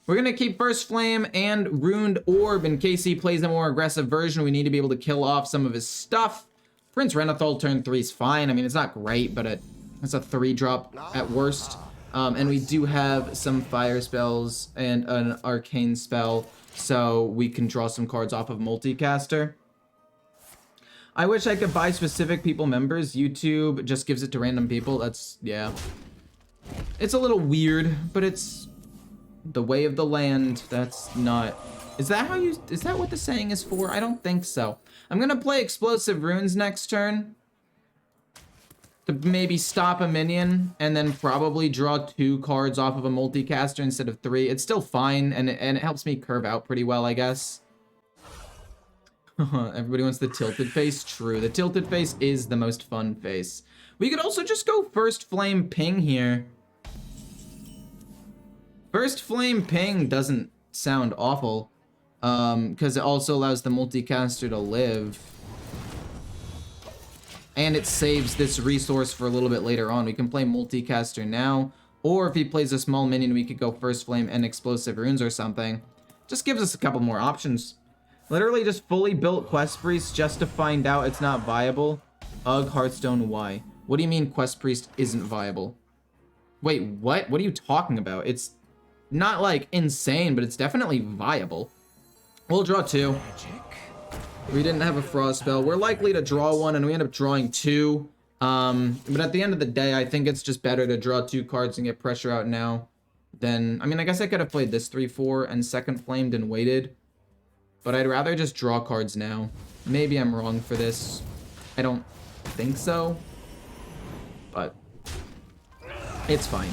We're going to keep First Flame and Ruined Orb in case he plays a more aggressive version. We need to be able to kill off some of his stuff. Prince Renathal turn 3 is fine. I mean, it's not great, but it's a 3-drop at worst. And we do have some fire spells and an arcane spell, so we can draw some cards off of Multicaster. I wish I could buy specific people members. YouTube just gives it to random people. That's, yeah. It's a little weird, but it's the way of the land. That's not... Is that what the saying is for? I don't think so. I'm gonna play Explosive Runes next turn to maybe stop a minion and then probably draw 2 cards off of a multicaster instead of 3. It's still fine, and it helps me curve out pretty well, I guess. Everybody wants the tilted face. True, the tilted face is the most fun face. We could also just go First Flame Ping here. First Flame Ping doesn't sound awful, because it also allows the multicaster to live. And it saves this resource for a little bit later on. We can play multicaster now, or if he plays a small minion, we could go First Flame and Explosive Runes or something. Just gives us a couple more options. Literally just fully built Quest Priest just to find out it's not viable. Ugh, Hearthstone, why? What do you mean Quest Priest isn't viable? Wait, what? What are you talking about? It's not, like, insane, but it's definitely viable. We'll draw 2. We didn't have a Frost spell. We're likely to draw 1, and we end up drawing 2. But at the end of the day, I think it's just better to draw 2 cards and get pressure out now than... I mean, I guess I could have played this 3-4 and Second Flamed and waited. But I'd rather just draw cards now. Maybe I'm wrong for this. I don't think so. But it's fine.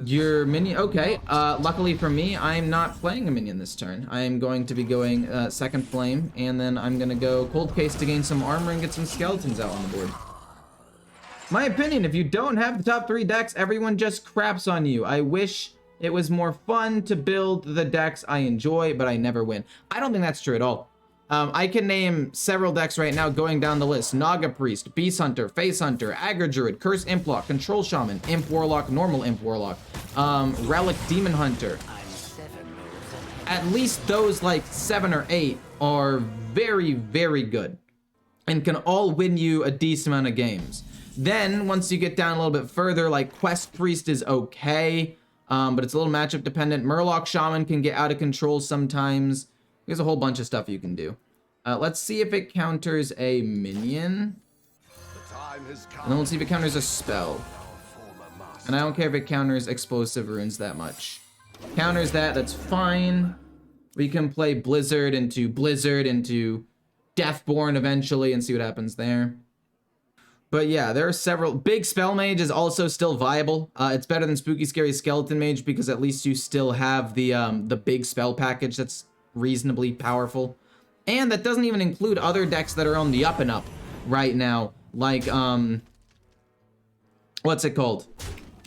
Your minion, okay. Luckily for me, I'm not playing a minion this turn. I am going to be going Second Flame, and then I'm gonna go Cold Case to gain some armor and get some skeletons out on the board. My opinion, if you don't have the top 3 decks, everyone just craps on you. I wish it was more fun to build the decks I enjoy, but I never win. I don't think that's true at all. I can name several decks right now going down the list. Naga Priest, Beast Hunter, Face Hunter, Aggro Druid, Curse Implock, Control Shaman, Imp Warlock, Normal Imp Warlock, Relic Demon Hunter. At least those like 7 or 8 are very, very good and can all win you a decent amount of games. Then once you get down a little bit further, like Quest Priest is okay, but it's a little matchup dependent. Murloc Shaman can get out of control sometimes. There's a whole bunch of stuff you can do. Let's see if it counters a minion. And then let's see if it counters a spell. And I don't care if it counters Explosive Runes that much. Counters that, that's fine. We can play Blizzard into Deathborn eventually and see what happens there. But yeah, there are several. Big Spell Mage is also still viable. It's better than Spooky Scary Skeleton Mage because at least you still have the big spell package that's reasonably powerful. And that doesn't even include other decks that are on the up and up right now. Like, what's it called?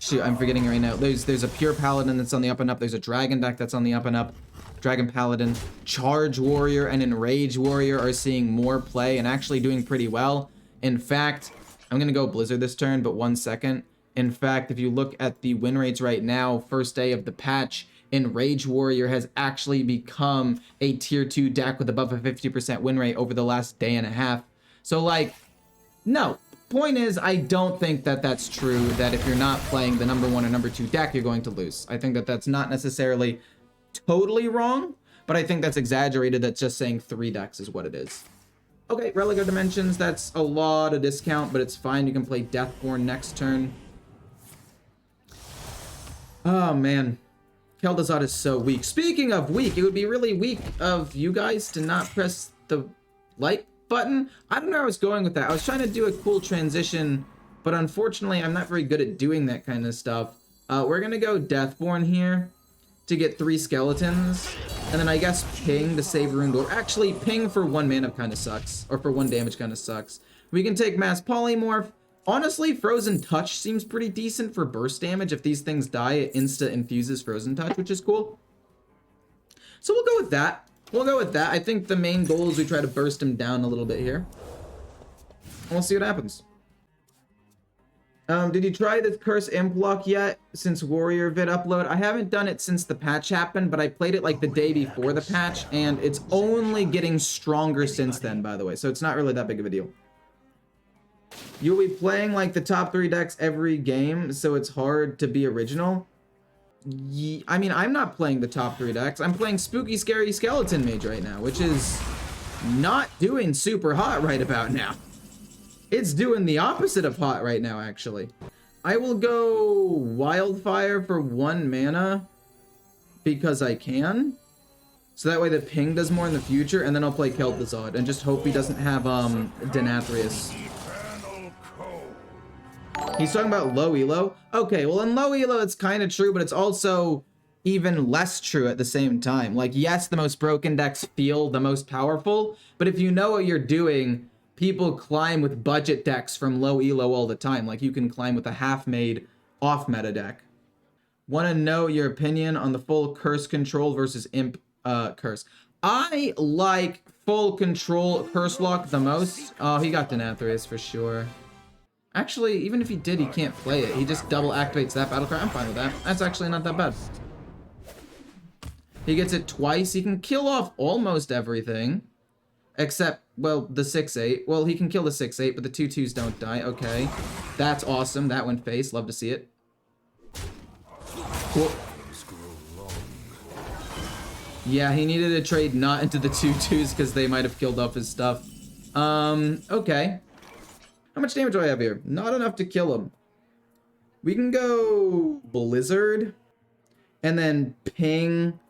Shoot, I'm forgetting it right now. There's a Pure Paladin that's on the up and up. There's a Dragon deck that's on the up and up. Dragon Paladin, Charge Warrior, and Enrage Warrior are seeing more play and actually doing pretty well. In fact, I'm gonna go Blizzard this turn, but 1 second. In fact, if you look at the win rates right now, first day of the patch, Enrage Warrior has actually become a tier 2 deck with above a 50% win rate over the last day and a half. So like, no. Point is, I don't think that that's true, that if you're not playing the number 1 or number 2 deck, you're going to lose. I think that that's not necessarily totally wrong, but I think that's exaggerated. That's just saying 3 decks is what it is. Okay, Relic of Dimensions, that's a lot of discount, but it's fine. You can play Deathborn next turn. Oh, man. Keldazad is so weak. Speaking of weak, it would be really weak of you guys to not press the like button. I don't know where I was going with that. I was trying to do a cool transition, but unfortunately, I'm not very good at doing that kind of stuff. We're going to go Deathborn here to get 3 skeletons. And then I guess Ping to save Ruined Orb. Actually, Ping for 1 mana kind of sucks. Or for 1 damage kind of sucks. We can take Mass Polymorph. Honestly, Frozen Touch seems pretty decent for burst damage. If these things die, it insta-infuses Frozen Touch, which is cool. So we'll go with that. We'll go with that. I think the main goal is we try to burst him down a little bit here. And we'll see what happens. Did you try this Curse Imp Lock yet since Warrior vid upload? I haven't done it since the patch happened, but I played it like the day before the patch, and it's only getting stronger since then, by the way, so it's not really that big of a deal. You'll be playing like the top 3 decks every game, so it's hard to be original. I mean, I'm not playing the top 3 decks. I'm playing Spooky Scary Skeleton Mage right now, which is not doing super hot right about now. It's doing the opposite of hot right now, actually. I will go Wildfire for 1 mana because I can. So that way the ping does more in the future, and then I'll play Kel'Thuzad and just hope he doesn't have Denathrius. He's talking about low elo? Okay, well in low elo it's kind of true, but it's also even less true at the same time. Like, yes, the most broken decks feel the most powerful, but if you know what you're doing, people climb with budget decks from low elo all the time. Like, you can climb with a half-made off-meta deck. Want to know your opinion on the full curse control versus imp curse? I like full control curse lock the most. Oh, he got Denathrius for sure. Actually, even if he did, he can't play it. He just double activates that battle cry. I'm fine with that. That's actually not that bad. He gets it twice. He can kill off almost everything. Except, well, the 6/8. Well, he can kill the 6/8, but the 2/2s don't die. Okay. That's awesome. That went face. Love to see it. Cool. Yeah, he needed to trade not into the 2/2s because they might have killed off his stuff. Okay. How much damage do I have here? Not enough to kill him. We can go Blizzard, and then ping,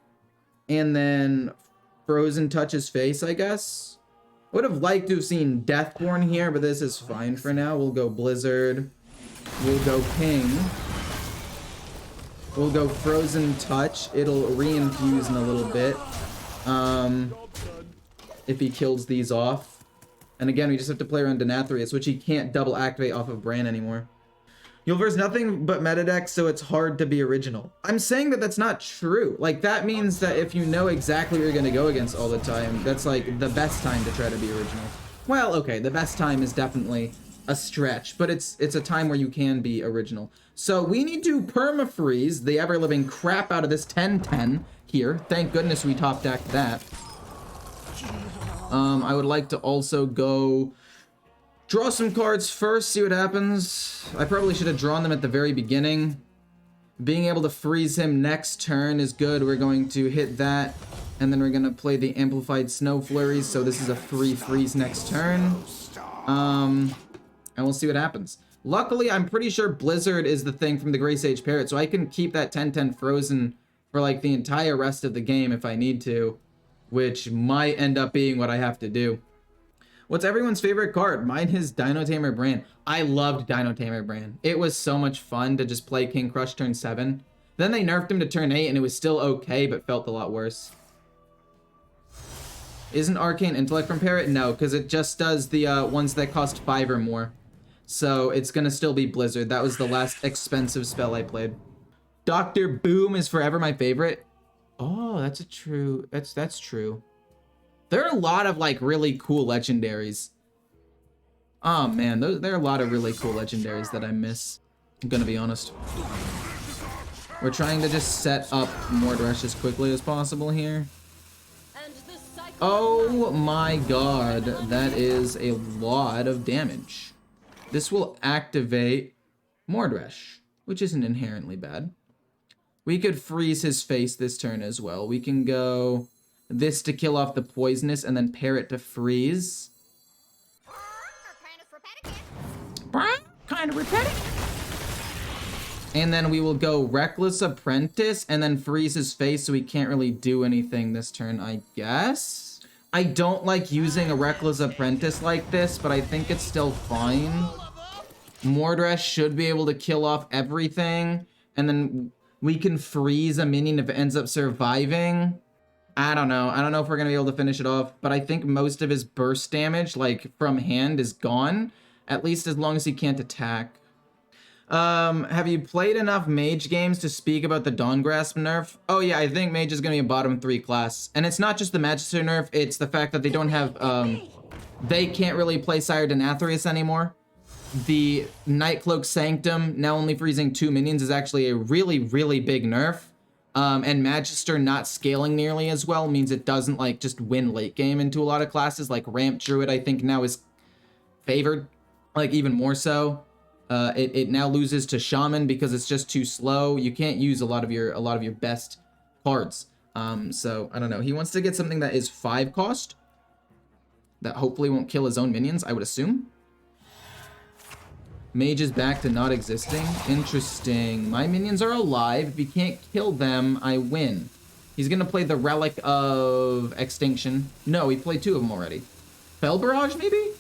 and then Frozen touch his face, I guess. I would have liked to have seen Deathborn here, but this is fine for now. We'll go Blizzard. We'll go ping. We'll go Frozen touch. It'll re-infuse in a little bit. If he kills these off. And again, we just have to play around Denathrius, which he can't double activate off of Bran anymore. You'll verse nothing but meta decks, so it's hard to be original. I'm saying that that's not true. Like, that means that if you know exactly what you're going to go against all the time, that's like the best time to try to be original. Well, okay, the best time is definitely a stretch, but it's a time where you can be original. So we need to perma-freeze the ever-living crap out of this 10/10 here. Thank goodness we top-decked that. I would like to also go draw some cards first, see what happens. I probably should have drawn them at the very beginning. Being able to freeze him next turn is good. We're going to hit that, and then we're going to play the Amplified Snow Flurries, so this is a free freeze next turn. And we'll see what happens. Luckily, I'm pretty sure Blizzard is the thing from the Grey Sage Parrot, so I can keep that 10/10 frozen for like the entire rest of the game if I need to, which might end up being what I have to do. What's everyone's favorite card? Mine is Dino Tamer Bran. I loved Dino Tamer Bran. It was so much fun to just play King Crush turn 7. Then they nerfed him to turn 8 and it was still okay, but felt a lot worse. Isn't Arcane Intellect from Parrot? No, because it just does the ones that cost 5 or more. So it's gonna still be Blizzard. That was the last expensive spell I played. Dr. Boom is forever my favorite. Oh, that's true. There are a lot of like really cool legendaries. Oh man, there are a lot of really cool legendaries that I miss. I'm gonna be honest. We're trying to just set up Mordresh as quickly as possible here. Oh my god, that is a lot of damage. This will activate Mordresh, which isn't inherently bad. We could freeze his face this turn as well. We can go this to kill off the poisonous and then Parrot to freeze. Kind of repetitive. And then we will go Reckless Apprentice and then freeze his face so he can't really do anything this turn, I guess. I don't like using a Reckless Apprentice like this, but I think it's still fine. Mordresh should be able to kill off everything, and then we can freeze a minion if it ends up surviving. I don't know if we're gonna be able to finish it off, but I think most of his burst damage, like from hand, is gone, at least as long as he can't attack. Have you played enough Mage games to speak about the Dawngrasp nerf? Oh yeah, I think Mage is gonna be a bottom 3 class, and it's not just the Magister nerf, it's the fact that they don't have, they can't really play Sire Denathrius anymore. the Nightcloak Sanctum now only freezing 2 minions is actually a really, really big nerf. And Magister not scaling nearly as well means it doesn't like just win late game into a lot of classes. Like Ramp Druid, I think now is favored, like even more so. It now loses to Shaman because it's just too slow. You can't use a lot of your best cards. So I don't know. He wants to get something that is 5 cost that hopefully won't kill his own minions, I would assume. Mage is back to not existing. Interesting. My minions are alive. If he can't kill them, I win. He's gonna play the Relic of Extinction. No, he played 2 of them already. Fell Barrage, maybe?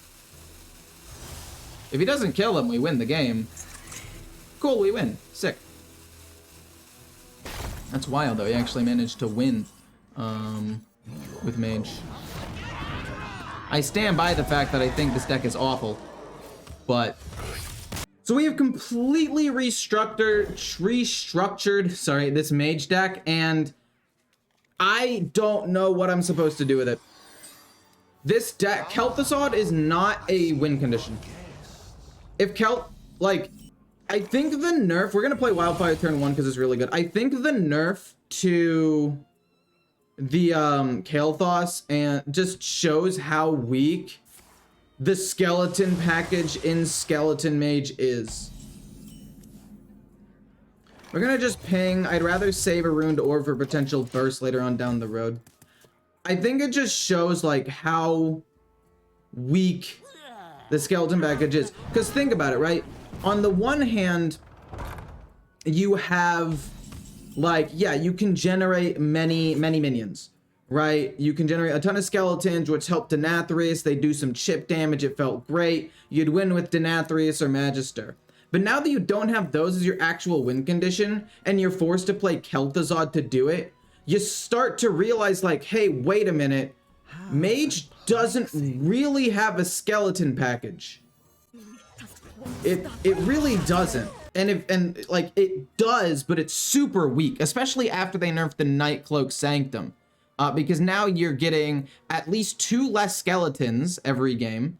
If he doesn't kill him, we win the game. Cool, we win. Sick. That's wild, though. He actually managed to win with Mage. I stand by the fact that I think this deck is awful, but... So we have completely restructured this Mage deck, and I don't know what I'm supposed to do with it. This deck, Kel'Thuzad is not a win condition. If like, I think the nerf, we're gonna play Wildfire turn 1 because it's really good. I think the nerf to the Kael'thas and just shows how weak the skeleton package in Skeleton Mage is. We're gonna just ping. I'd rather save a Ruined Orb for potential burst later on down the road. I think it just shows like how weak the skeleton package is. Because think about it, right? On the one hand, you have like, yeah, you can generate many minions. Right? You can generate a ton of skeletons, which help Denathrius. They do some chip damage. It felt great. You'd win with Denathrius or Magister. But now that you don't have those as your actual win condition, and you're forced to play Kel'Thuzad to do it, you start to realize like, hey, wait a minute. Mage doesn't really have a skeleton package. It really doesn't. And like it does, but it's super weak, especially after they nerfed the Nightcloak Sanctum. Because now you're getting at least 2 less skeletons every game.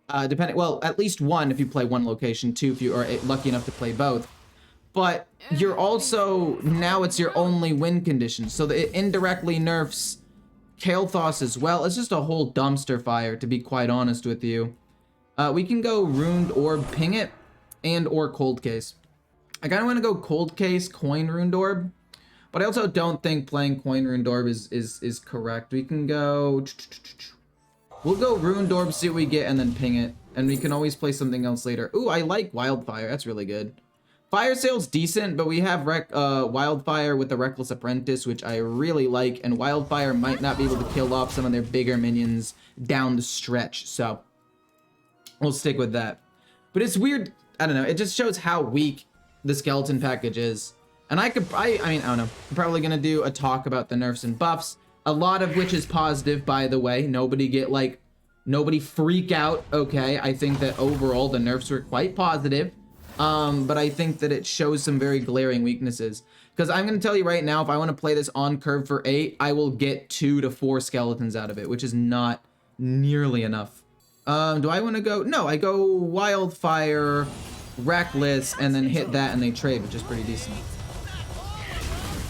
Well, at least 1 if you play 1 location, 2 if you are lucky enough to play both. But you're also, now it's your only win condition. So it indirectly nerfs Kael'thas as well. It's just a whole dumpster fire, to be quite honest with you. We can go Ruined Orb, ping it, and or Cold Case. I kind of want to go Cold Case, coin Ruined Orb. But I also don't think playing Coin Ruined Orb is correct. We can go... We'll go Ruined Orb, see what we get, and then ping it. And we can always play something else later. Ooh, I like Wildfire. That's really good. Fire Sale's decent, but we have Wildfire with the Reckless Apprentice, which I really like. And Wildfire might not be able to kill off some of their bigger minions down the stretch. So, we'll stick with that. But it's weird. I don't know. It just shows how weak the skeleton package is. And I mean, I don't know. I'm probably going to do a talk about the nerfs and buffs, a lot of which is positive, by the way. Nobody freak out, okay? I think that overall the nerfs were quite positive, but I think that it shows some very glaring weaknesses. Because I'm going to tell you right now, if I want to play this on curve for 8, I will get 2 to 4 skeletons out of it, which is not nearly enough. Do I want to go? No, I go Wildfire, Reckless, and then hit that and they trade, which is pretty decent.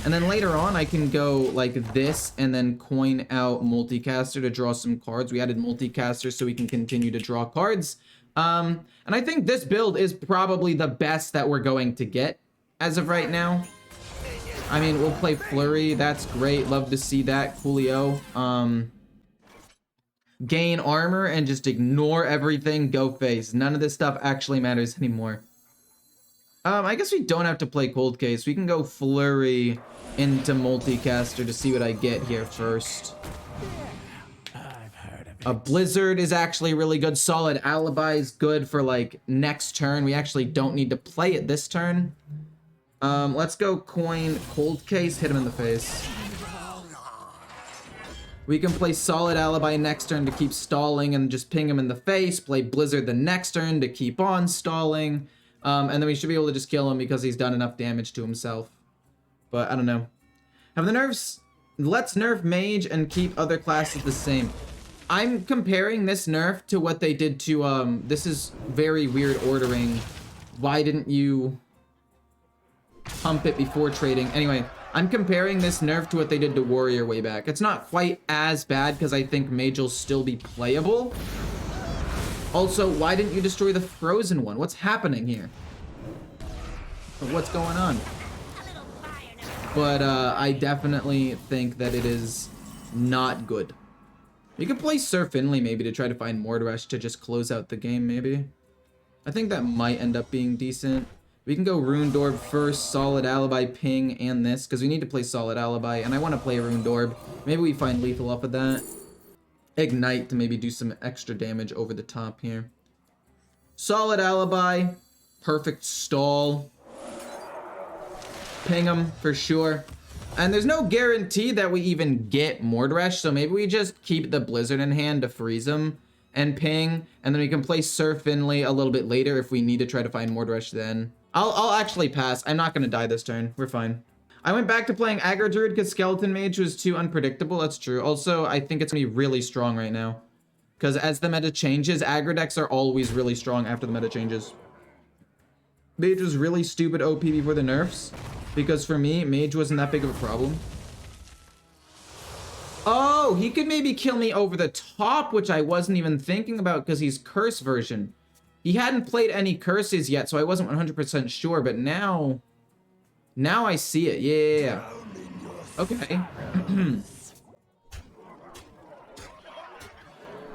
And then later on, I can go like this and then coin out Multicaster to draw some cards. We added Multicaster so we can continue to draw cards. And I think this build is probably the best that we're going to get as of right now. I mean, we'll play Flurry. That's great. Love to see that. Coolio. Gain armor and just ignore everything. Go face. None of this stuff actually matters anymore. I guess we don't have to play Cold Case. We can go Flurry into Multicaster to see what I get here first. A Blizzard is actually really good. Solid Alibi is good for like next turn. We actually don't need to play it this turn. Let's go coin Cold Case, hit him in the face. We can play Solid Alibi next turn to keep stalling and just ping him in the face. Play Blizzard the next turn to keep on stalling. And then we should be able to just kill him because he's done enough damage to himself. But I don't know. Have the nerfs... Let's nerf Mage and keep other classes the same. I'm comparing this nerf to what they did to, this is very weird ordering. Why didn't you pump it before trading? Anyway, I'm comparing this nerf to what they did to Warrior way back. It's not quite as bad because I think Mage will still be playable. Also, why didn't you destroy the frozen one? What's happening here? What's going on? But I definitely think that it is not good. You could play Sir Finley maybe to try to find Mordresh to just close out the game maybe. I think that might end up being decent. We can go Rune Dorb first, Solid Alibi, Ping, and this, because we need to play Solid Alibi, and I want to play Rune Dorb. Maybe we find Lethal off of that. Ignite to maybe do some extra damage over the top here. Solid Alibi, perfect stall. Ping him for sure. And there's no guarantee that we even get Mordresh, so maybe we just keep the Blizzard in hand to freeze him and ping, and then we can play Sir Finley a little bit later if we need to try to find Mordresh then. I'll actually pass. I'm not gonna die this turn. We're fine. I went back to playing Aggro Druid because Skeleton Mage was too unpredictable. That's true. Also, I think it's gonna be really strong right now. Because as the meta changes, aggro decks are always really strong after the meta changes. Mage was really stupid OP before the nerfs. Because for me, Mage wasn't that big of a problem. Oh, he could maybe kill me over the top, which I wasn't even thinking about because he's curse version. He hadn't played any curses yet, so I wasn't 100% sure, but now I see it. Yeah. Okay.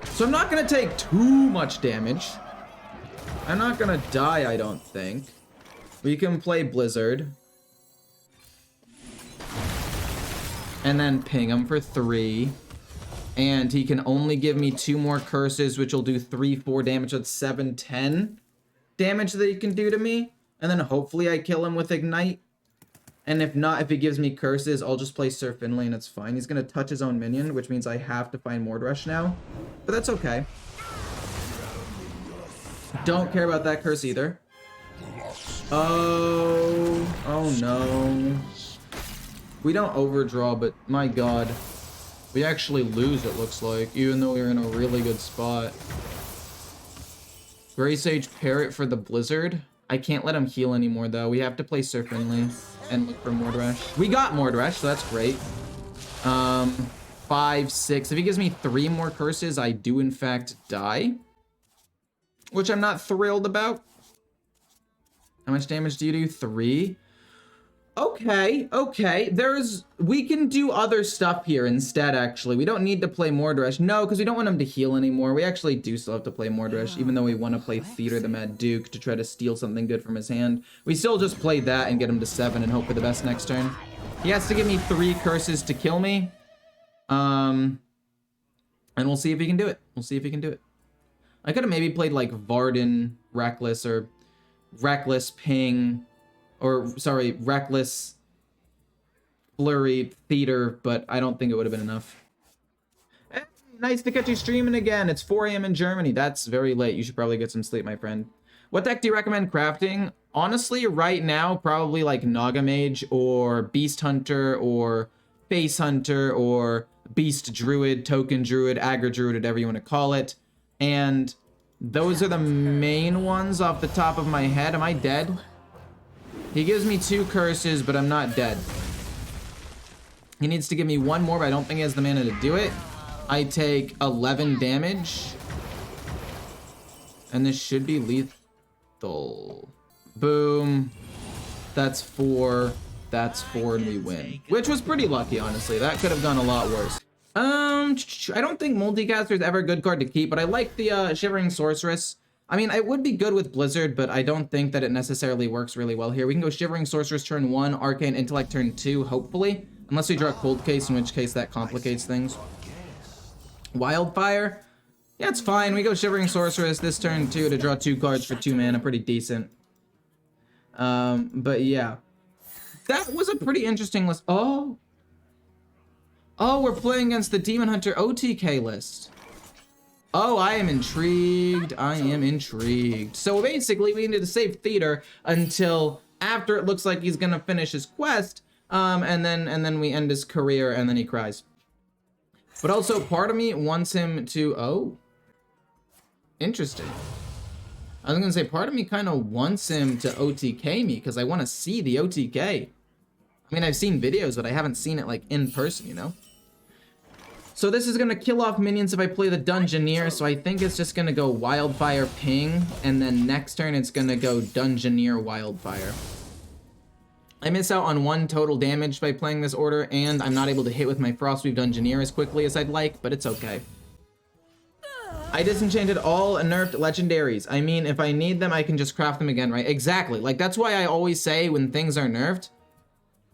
So I'm not gonna take too much damage. I'm not gonna die, I don't think. We can play Blizzard. And then ping him for 3. And he can only give me 2 more curses, which will do 3-4 damage. That's 7-10 damage that he can do to me. And then hopefully I kill him with Ignite. And if not, if he gives me curses, I'll just play Sir Finley and it's fine. He's gonna touch his own minion, which means I have to find Mordresh now. But that's okay. Don't care about that curse either. Oh no. We don't overdraw, but my god. We actually lose, it looks like, even though we're in a really good spot. Grey Sage Parrot for the Blizzard. I can't let him heal anymore, though. We have to play Sir Finley and look for Mordresh. We got Mordresh, so that's great. 5, 6. If he gives me 3 more curses, I do, in fact, die. Which I'm not thrilled about. How much damage do you do? 3? Okay. We can do other stuff here instead, actually. We don't need to play Mordresh. No, because we don't want him to heal anymore. We actually do still have to play Mordresh, even though we want to play Theater the Mad Duke to try to steal something good from his hand. We still just play that and get him to 7 and hope for the best next turn. He has to give me 3 curses to kill me. And we'll see if he can do it. I could have maybe played like Varden, Reckless, or Reckless Ping, or sorry, Reckless Flurry Theater, but I don't think it would have been enough. Hey, nice to catch you streaming again. It's 4 a.m. in Germany. That's very late. You should probably get some sleep, my friend. What deck do you recommend crafting? Honestly, right now, probably like Naga Mage or Beast Hunter or Face Hunter or Beast Druid, Token Druid, Aggro Druid, whatever you want to call it. And those are the main ones off the top of my head. Am I dead? He gives me 2 curses, but I'm not dead. He needs to give me 1 more, but I don't think he has the mana to do it. I take 11 damage. And this should be lethal. Boom. That's 4. That's 4, and we win. Which was pretty lucky, honestly. That could have gone a lot worse. I don't think Multicaster is ever a good card to keep, but I like the Shivering Sorceress. I mean, it would be good with Blizzard, but I don't think that it necessarily works really well here. We can go Shivering Sorceress turn 1, Arcane Intellect turn 2, hopefully. Unless we draw Cold Case, in which case that complicates things. Wildfire? Yeah, it's fine. We go Shivering Sorceress this turn 2 to draw 2 cards for 2 mana. Pretty decent. But yeah. That was a pretty interesting list. Oh, we're playing against the Demon Hunter OTK list. Oh, I am intrigued. So basically, we need to save Theater until after it looks like he's gonna finish his quest, and then we end his career, and then he cries. But also, part of me wants him to... Oh. Interesting. I was gonna say, part of me kind of wants him to OTK me, because I want to see the OTK. I mean, I've seen videos, but I haven't seen it, like, in person, you know? So this is gonna kill off minions if I play the Dungeoneer, so I think it's just gonna go Wildfire Ping, and then next turn it's gonna go Dungeoneer Wildfire. I miss out on 1 total damage by playing this order, and I'm not able to hit with my Frostweave Dungeoneer as quickly as I'd like, but it's okay. I disenchanted all nerfed legendaries. I mean, if I need them, I can just craft them again, right? Exactly. Like, that's why I always say when things are nerfed,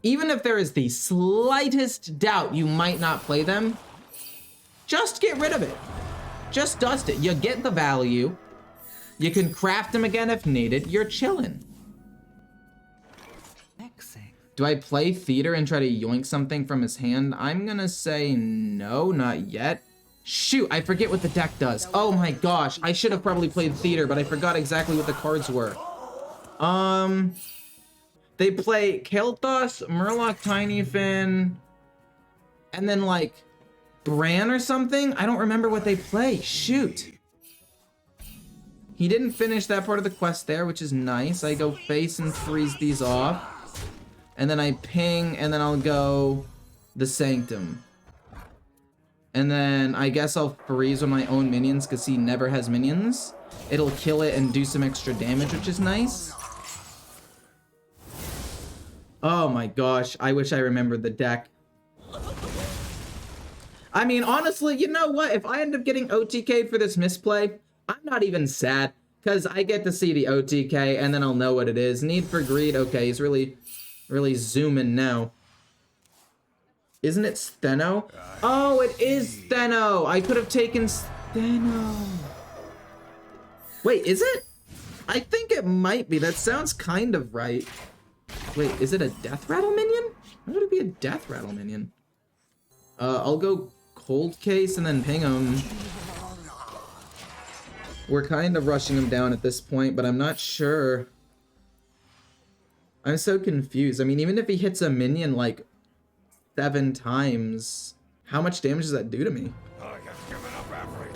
even if there is the slightest doubt you might not play them, just get rid of it. Just dust it. You get the value. You can craft them again if needed. You're chilling. Do I play Theater and try to yoink something from his hand? I'm gonna say no, not yet. Shoot, I forget what the deck does. Oh my gosh, I should have probably played Theater, but I forgot exactly what the cards were. They play Kael'thas, Murloc Tinyfin, and then like Bran or something? I don't remember what they play. Shoot. He didn't finish that part of the quest there, which is nice. I go face and freeze these off. And then I ping, and then I'll go the Sanctum. And then I guess I'll freeze with my own minions because he never has minions. It'll kill it and do some extra damage, which is nice. Oh my gosh, I wish I remembered the deck. I mean, honestly, you know what? If I end up getting OTK for this misplay, I'm not even sad, because I get to see the OTK, and then I'll know what it is. Need for Greed, okay, he's really zooming now. Isn't it Steno? Oh, it is Steno! I could have taken Steno. Wait, is it? I think it might be. That sounds kind of right. Wait, is it a Death Rattle minion? Why would it be a Death Rattle minion? I'll go Cold Case and then ping him. We're kind of rushing him down at this point, but I'm not sure. I'm so confused. I mean, even if he hits a minion like 7 times, how much damage does that do to me?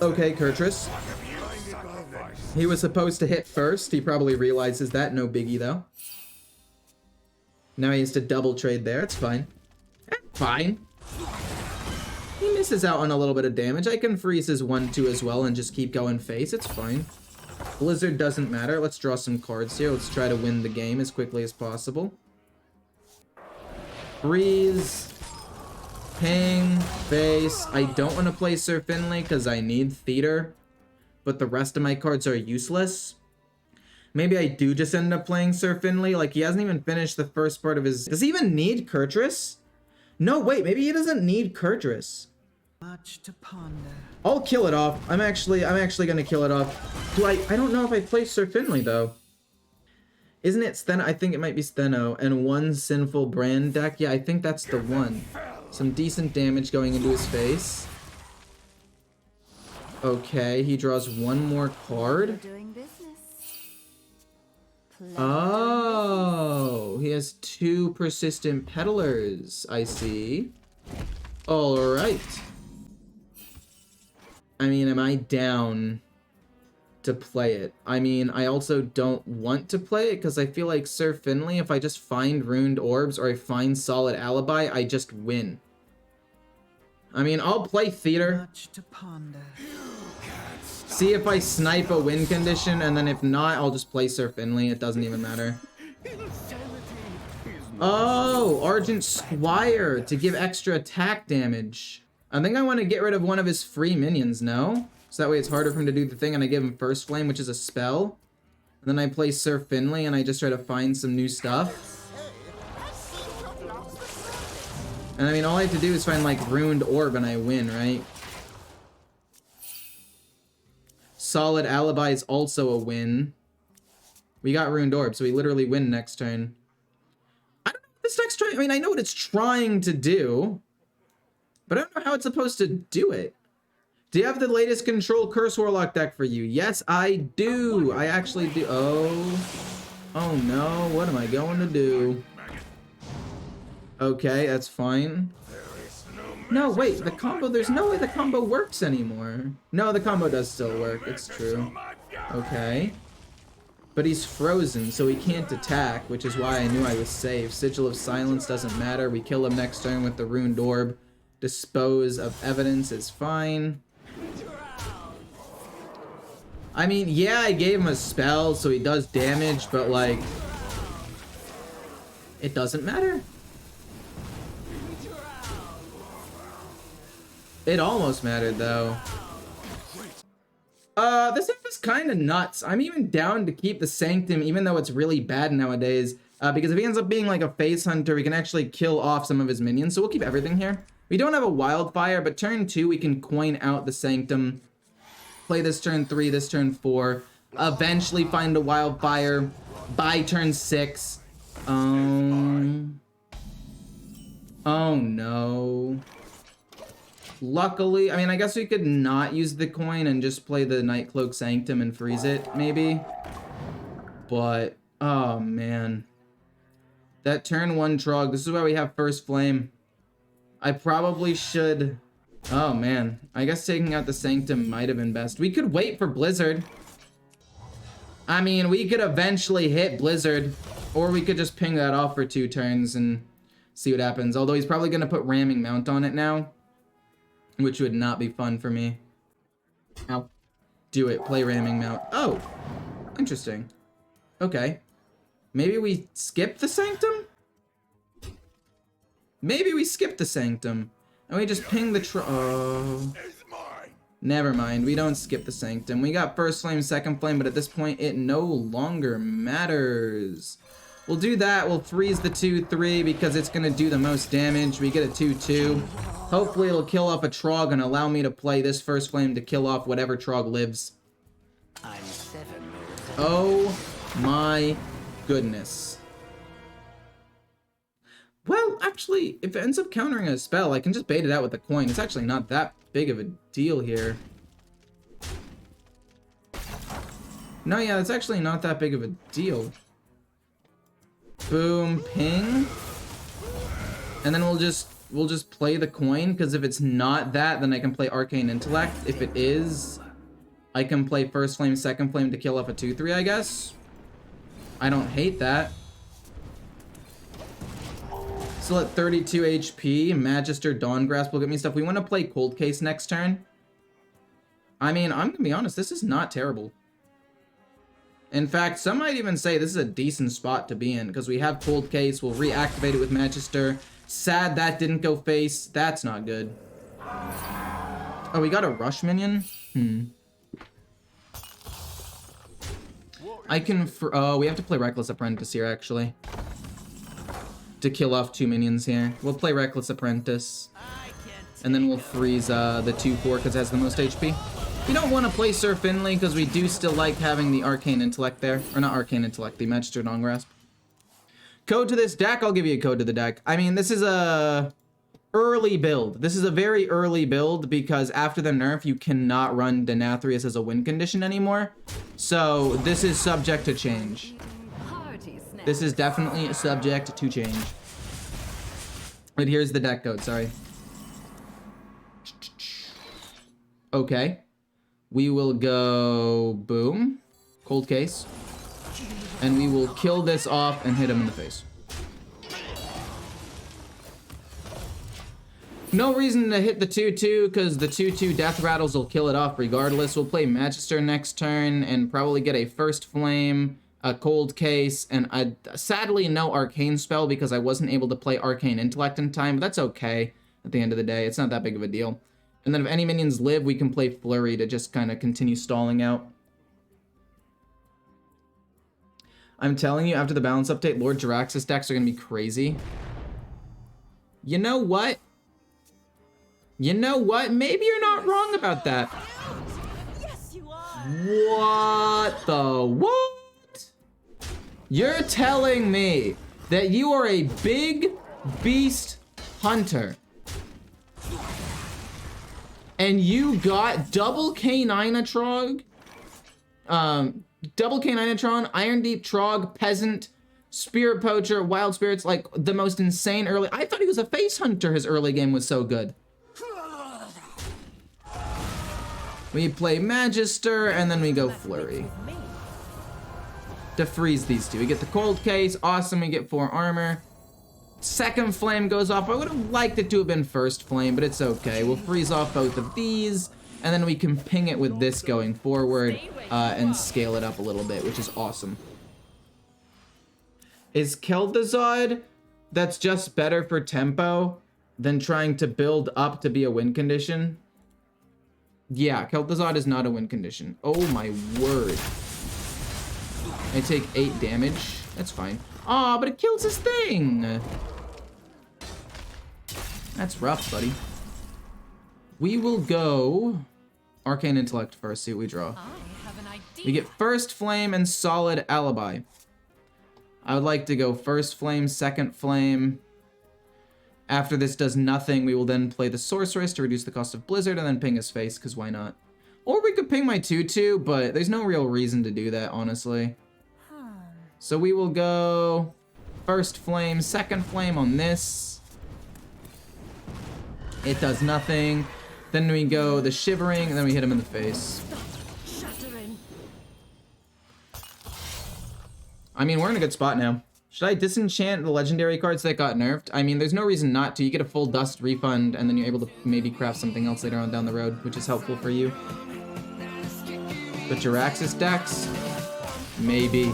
Okay, Kurtrus. He was supposed to hit first. He probably realizes that. No biggie, though. Now he has to double trade there. It's fine. Fine. He misses out on a little bit of damage. I can freeze his 1-2 as well and just keep going face. It's fine. Blizzard doesn't matter. Let's draw some cards here. Let's try to win the game as quickly as possible. Freeze. Ping. Face. I don't want to play Sir Finley because I need Theater, but the rest of my cards are useless. Maybe I do just end up playing Sir Finley. Like, he hasn't even finished the first part of his... Does he even need Kurtrus? No, wait, maybe he doesn't need Kurtrus. Much to ponder. I'll kill it off. I'm actually gonna kill it off. I don't know if I play Sir Finley, though. Isn't it Steno? I think it might be Steno. And 1 Sinful Brand deck. Yeah, I think that's the one. Some decent damage going into his face. Okay, he draws 1 more card. Oh, he has 2 Persistent Peddlers. I see. Alright. I mean, am I down to play it? I mean, I also don't want to play it because I feel like Sir Finley, if I just find Ruined Orbs or I find Solid Alibi, I just win. I mean, I'll play Theater. Much to ponder. See if I snipe a win condition, and then if not, I'll just play Sir Finley. It doesn't even matter. Oh, Argent Squire to give extra attack damage. I think I want to get rid of one of his free minions, no? So that way it's harder for him to do the thing, and I give him First Flame, which is a spell. And then I play Sir Finley, and I just try to find some new stuff. And I mean, all I have to do is find, like, Ruined Orb, and I win, right? Solid Alibi is also a win. We got Ruined Orb, so we literally win next turn. I don't know what this deck's trying... I mean, I know what it's trying to do, but I don't know how it's supposed to do it. Do you have the latest Control Curse Warlock deck for you? Yes, I do. I actually do. Oh no, what am I going to do? Okay, that's fine. No, wait, the combo, there's no way the combo works anymore. No, the combo does still work, it's true. Okay. But he's frozen, so he can't attack, which is why I knew I was safe. Sigil of Silence doesn't matter. We kill him next turn with the Runed Orb. Dispose of Evidence is fine. I mean, yeah, I gave him a spell, so he does damage, but, like, it doesn't matter. It almost mattered, though. This stuff is kind of nuts. I'm even down to keep the Sanctum, even though it's really bad nowadays. Because if he ends up being like a Face Hunter, we can actually kill off some of his minions. So we'll keep everything here. We don't have a Wildfire, but turn 2, we can coin out the Sanctum. Play this turn 3, this turn 4. Eventually find a Wildfire by turn 6. Oh no. Luckily, I mean, I guess we could not use the coin and just play the Nightcloak Sanctum and freeze it, maybe. But, oh man. That turn 1 Trog, this is why we have First Flame. I probably should... Oh man, I guess taking out the Sanctum might have been best. We could wait for Blizzard. I mean, we could eventually hit Blizzard. Or we could just ping that off for 2 turns and see what happens. Although he's probably going to put Ramming Mount on it now. Which would not be fun for me. Ow. Do it. Play Ramming Mount. Oh! Interesting. Okay. Maybe we skip the Sanctum? Maybe we skip the Sanctum. And we just ping the oh. Never mind. We don't skip the Sanctum. We got First Flame, Second Flame, but at this point, it no longer matters. We'll do that. We'll freeze the 2-3 because it's going to do the most damage. We get a 2-2. Hopefully it'll kill off a Trog and allow me to play this First Flame to kill off whatever Trog lives. Oh my goodness. Well, actually, if it ends up countering a spell, I can just bait it out with the coin. It's actually not that big of a deal here. No, yeah, it's actually not that big of a deal. Boom, ping. And then we'll just play the coin, because if it's not that, then I can play Arcane Intellect. If it is, I can play First Flame, Second Flame to kill off a 2-3, I guess. I don't hate that. Still at 32 HP. Magister, Dawn Grasp will get me stuff. We want to play Cold Case next turn. I mean, I'm going to be honest, this is not terrible. In fact, some might even say this is a decent spot to be in, because we have Cold Case, we'll reactivate it with Magister. Sad that didn't go face. That's not good. Oh, we got a Rush minion? I can... Oh, we have to play Reckless Apprentice here, actually. To kill off 2 minions here. We'll play Reckless Apprentice. And then we'll freeze the 2-4 because it has the most HP. We don't want to play Sir Finley because we do still like having the Arcane Intellect there. Or not Arcane Intellect, the Magister Dawn Grasp. Code to this deck? I'll give you a code to the deck. I mean, this is a early build. This is a very early build because after the nerf, you cannot run Denathrius as a win condition anymore. So this is subject to change. This is definitely subject to change. But here's the deck code, sorry. Okay. We will go boom. Cold Case. And we will kill this off and hit him in the face. No reason to hit the 2-2 because the 2-2 Death Rattles will kill it off regardless. We'll play Magister next turn and probably get a First Flame, a Cold Case, and sadly no Arcane spell because I wasn't able to play Arcane Intellect in time, but that's okay at the end of the day. It's not that big of a deal. And then if any minions live, we can play Flurry to just kind of continue stalling out. I'm telling you, after the balance update, Lord Jaraxxus decks are going to be crazy. You know what? You know what? Maybe you're not wrong about that. Yes, you are. What the what? You're telling me that you are a big beast hunter. And you got double K9 Trog? Double K9 Iron Deep Trog, Peasant, Spirit Poacher, Wild Spirits, like the most insane early. I thought he was a face hunter. His early game was so good. We play Magister, and then we go Flurry to freeze these two. We get the Cold Case, awesome, we get 4 armor. Second Flame goes off. I would have liked it to have been First Flame, but it's okay. We'll freeze off both of these, and then we can ping it with this going forward and scale it up a little bit, which is awesome. Is Keldazad that's just better for tempo than trying to build up to be a win condition? Yeah, Keldazad is not a win condition. Oh my word. I take 8 damage. That's fine. Aw, but it kills his thing. That's rough, buddy. We will go Arcane Intellect first, see what we draw. We get First Flame and Solid Alibi. I would like to go First Flame, Second Flame. After this does nothing, we will then play the Sorceress to reduce the cost of Blizzard and then ping his face, because why not? Or we could ping my 2/2, but there's no real reason to do that, honestly. So we will go First Flame, Second Flame on this. It does nothing. Then we go the Shivering, and then we hit him in the face. I mean, we're in a good spot now. Should I disenchant the legendary cards that got nerfed? I mean, there's no reason not to. You get a full dust refund, and then you're able to maybe craft something else later on down the road, which is helpful for you. But Jiraxis decks? Maybe.